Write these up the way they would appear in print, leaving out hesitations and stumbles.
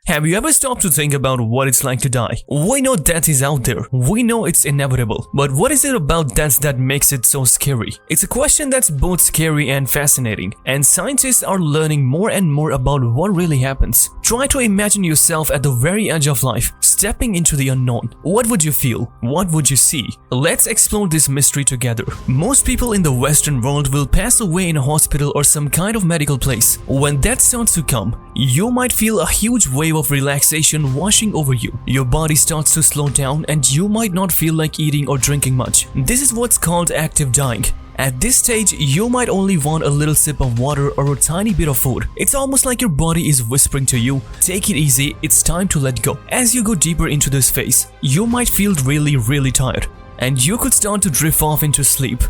Have you ever stopped to think about what it's like to die? We know death is out there. We know it's inevitable. But what is it about death that makes it so scary? It's a question that's both scary and fascinating, and scientists are learning more and more about what really happens. Try to imagine yourself at the very edge of life, stepping into the unknown. What would you feel? What would you see? Let's explore this mystery together. Most people in the Western world will pass away in a hospital or some kind of medical place. When death starts to come, you might feel a huge wave of relaxation washing over you. Your body starts to slow down and you might not feel like eating or drinking much. This is what's called active dying. At this stage, you might only want a little sip of water or a tiny bit of food. It's almost like your body is whispering to you, take it easy, it's time to let go. As you go deeper into this phase, you might feel really tired, and you could start to drift off into sleep.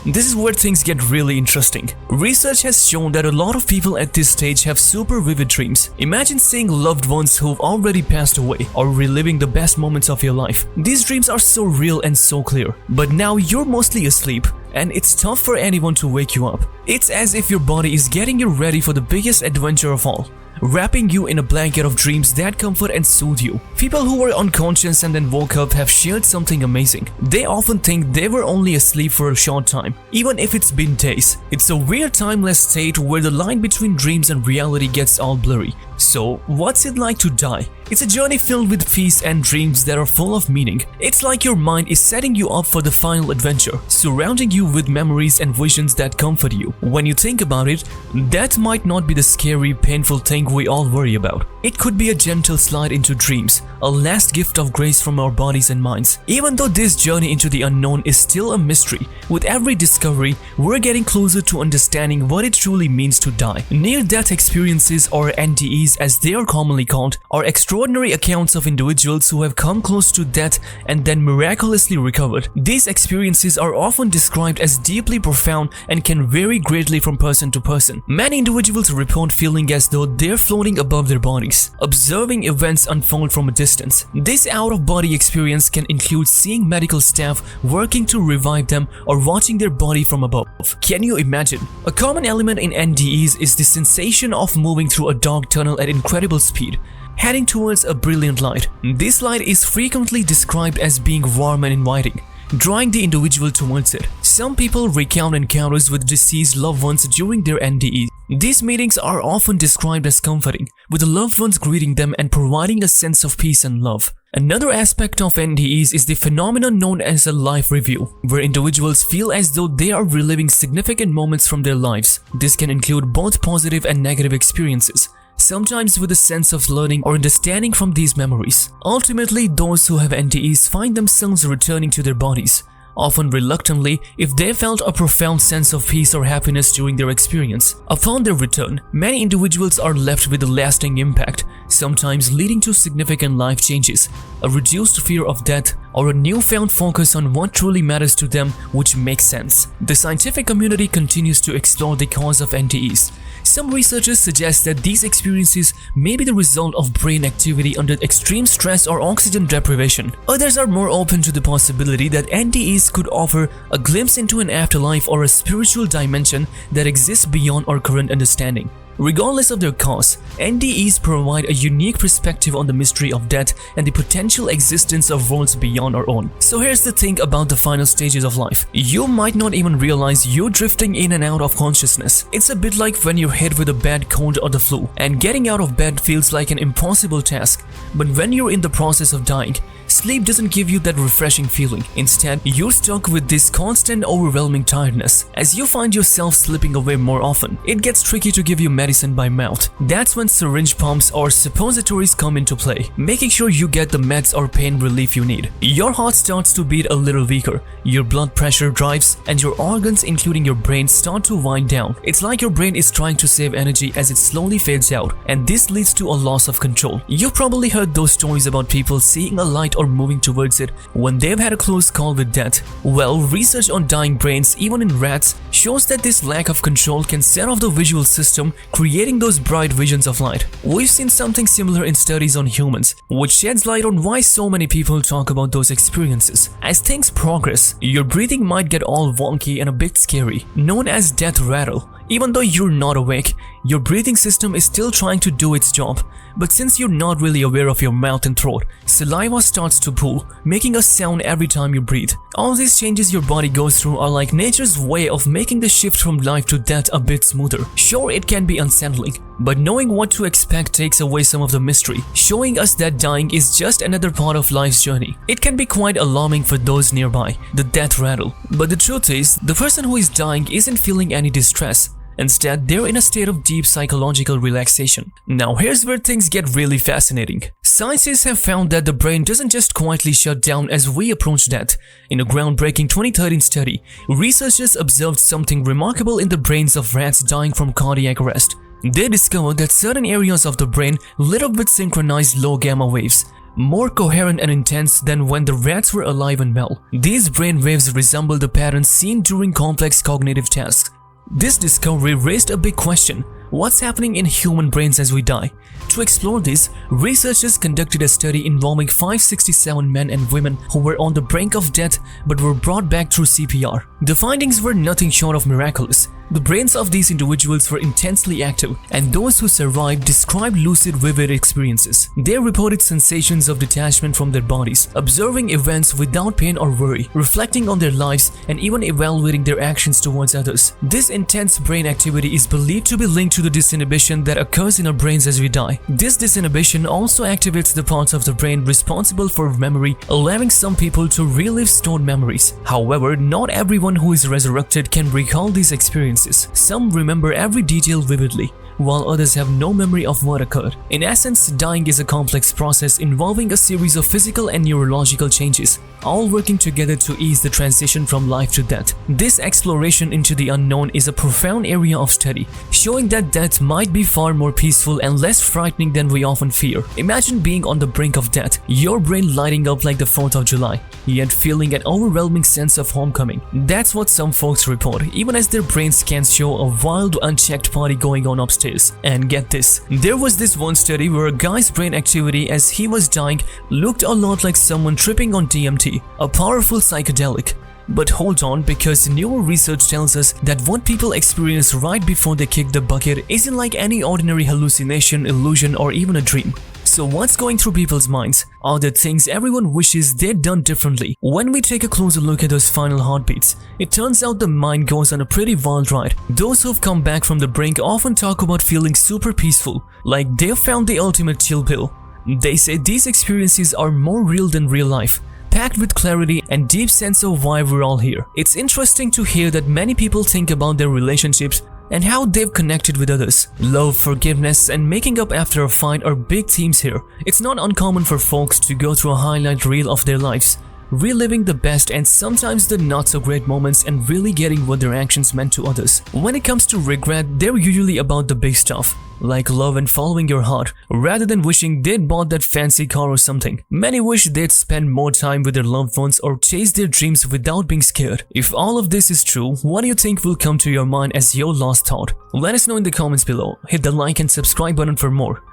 This is where things get really interesting. Research has shown that a lot of people at this stage have super vivid dreams. Imagine seeing loved ones who've already passed away or reliving the best moments of your life. These dreams are so real and so clear. But now you're mostly asleep, and it's tough for anyone to wake you up. It's as if your body is getting you ready for the biggest adventure of all, wrapping you in a blanket of dreams that comfort and soothe you. People who were unconscious and then woke up have shared something amazing. They often think they were only asleep for a short time, even if it's been days. It's a weird timeless state where the line between dreams and reality gets all blurry. So, what's it like to die? It's a journey filled with peace and dreams that are full of meaning. It's like your mind is setting you up for the final adventure, surrounding you with memories and visions that comfort you. When you think about it, death might not be the scary, painful thing we all worry about. It could be a gentle slide into dreams, a last gift of grace from our bodies and minds. Even though this journey into the unknown is still a mystery, with every discovery, we're getting closer to understanding what it truly means to die. Near-death experiences, or NDEs as they are commonly called, are extraordinary accounts of individuals who have come close to death and then miraculously recovered. These experiences are often described as deeply profound and can vary greatly from person to person. Many individuals report feeling as though they're floating above their bodies, observing events unfold from a distance. This out-of-body experience can include seeing medical staff working to revive them or watching their body from above. Can you imagine? A common element in NDEs is the sensation of moving through a dark tunnel at incredible speed, heading towards a brilliant light. This light is frequently described as being warm and inviting, drawing the individual towards it. Some people recount encounters with deceased loved ones during their NDEs. These meetings are often described as comforting, with the loved ones greeting them and providing a sense of peace and love. Another aspect of NDEs is the phenomenon known as a life review, where individuals feel as though they are reliving significant moments from their lives. This can include both positive and negative experiences, sometimes with a sense of learning or understanding from these memories. Ultimately, those who have NDEs find themselves returning to their bodies, often reluctantly, if they felt a profound sense of peace or happiness during their experience. Upon their return, many individuals are left with a lasting impact, sometimes leading to significant life changes, a reduced fear of death, or a newfound focus on what truly matters to them, which makes sense. The scientific community continues to explore the cause of NDEs. Some researchers suggest that these experiences may be the result of brain activity under extreme stress or oxygen deprivation. Others are more open to the possibility that NDEs could offer a glimpse into an afterlife or a spiritual dimension that exists beyond our current understanding. Regardless of their cause, NDEs provide a unique perspective on the mystery of death and the potential existence of worlds beyond our own. So here's the thing about the final stages of life. You might not even realize you're drifting in and out of consciousness. It's a bit like when you're hit with a bad cold or the flu, and getting out of bed feels like an impossible task. But when you're in the process of dying, sleep doesn't give you that refreshing feeling. Instead, you're stuck with this constant, overwhelming tiredness. As you find yourself slipping away more often, it gets tricky to give you medicine by mouth. That's when syringe pumps or suppositories come into play, making sure you get the meds or pain relief you need. Your heart starts to beat a little weaker, your blood pressure drops, and your organs, including your brain, start to wind down. It's like your brain is trying to save energy as it slowly fades out, and this leads to a loss of control. You've probably heard those stories about people seeing a light or moving towards it when they've had a close call with death. Well, research on dying brains, even in rats, shows that this lack of control can set off the visual system, creating those bright visions of light. We've seen something similar in studies on humans, which sheds light on why so many people talk about those experiences. As things progress, your breathing might get all wonky and a bit scary, known as death rattle. Even though you're not awake, your breathing system is still trying to do its job. But since you're not really aware of your mouth and throat, saliva starts to pool, making a sound every time you breathe. All these changes your body goes through are like nature's way of making the shift from life to death a bit smoother. Sure, it can be unsettling, but knowing what to expect takes away some of the mystery, showing us that dying is just another part of life's journey. It can be quite alarming for those nearby, the death rattle. But the truth is, the person who is dying isn't feeling any distress. Instead, they're in a state of deep psychological relaxation. Now here's where things get really fascinating. Scientists have found that the brain doesn't just quietly shut down as we approach death. In a groundbreaking 2013 study, researchers observed something remarkable in the brains of rats dying from cardiac arrest. They discovered that certain areas of the brain lit up with synchronized low gamma waves, more coherent and intense than when the rats were alive and well. These brain waves resemble the patterns seen during complex cognitive tasks. This discovery raised a big question: what's happening in human brains as we die? To explore this, researchers conducted a study involving 567 men and women who were on the brink of death but were brought back through CPR. The findings were nothing short of miraculous. The brains of these individuals were intensely active, and those who survived described lucid, vivid experiences. They reported sensations of detachment from their bodies, observing events without pain or worry, reflecting on their lives, and even evaluating their actions towards others. This intense brain activity is believed to be linked to the disinhibition that occurs in our brains as we die. This disinhibition also activates the parts of the brain responsible for memory, allowing some people to relive stored memories. However, not everyone who is resurrected can recall these experiences. Some remember every detail vividly, while others have no memory of what occurred. In essence, dying is a complex process involving a series of physical and neurological changes, all working together to ease the transition from life to death. This exploration into the unknown is a profound area of study, showing that death might be far more peaceful and less frightening than we often fear. Imagine being on the brink of death, your brain lighting up like the 4th of July, yet feeling an overwhelming sense of homecoming. That's what some folks report, even as their brain scans show a wild, unchecked party going on upstairs. And get this, there was this one study where a guy's brain activity as he was dying looked a lot like someone tripping on DMT, a powerful psychedelic. But hold on, because newer research tells us that what people experience right before they kick the bucket isn't like any ordinary hallucination, illusion, or even a dream. So what's going through people's minds? Are there things everyone wishes they'd done differently? When we take a closer look at those final heartbeats, it turns out the mind goes on a pretty wild ride. Those who've come back from the brink often talk about feeling super peaceful, like they've found the ultimate chill pill. They say these experiences are more real than real life, packed with clarity and deep sense of why we're all here. It's interesting to hear that many people think about their relationships and how they've connected with others. Love, forgiveness, and making up after a fight are big themes here. It's not uncommon for folks to go through a highlight reel of their lives, reliving the best and sometimes the not-so-great moments and really getting what their actions meant to others. When it comes to regret, they're usually about the big stuff, like love and following your heart, rather than wishing they'd bought that fancy car or something. Many wish they'd spend more time with their loved ones or chase their dreams without being scared. If all of this is true, what do you think will come to your mind as your last thought? Let us know in the comments below. Hit the like and subscribe button for more.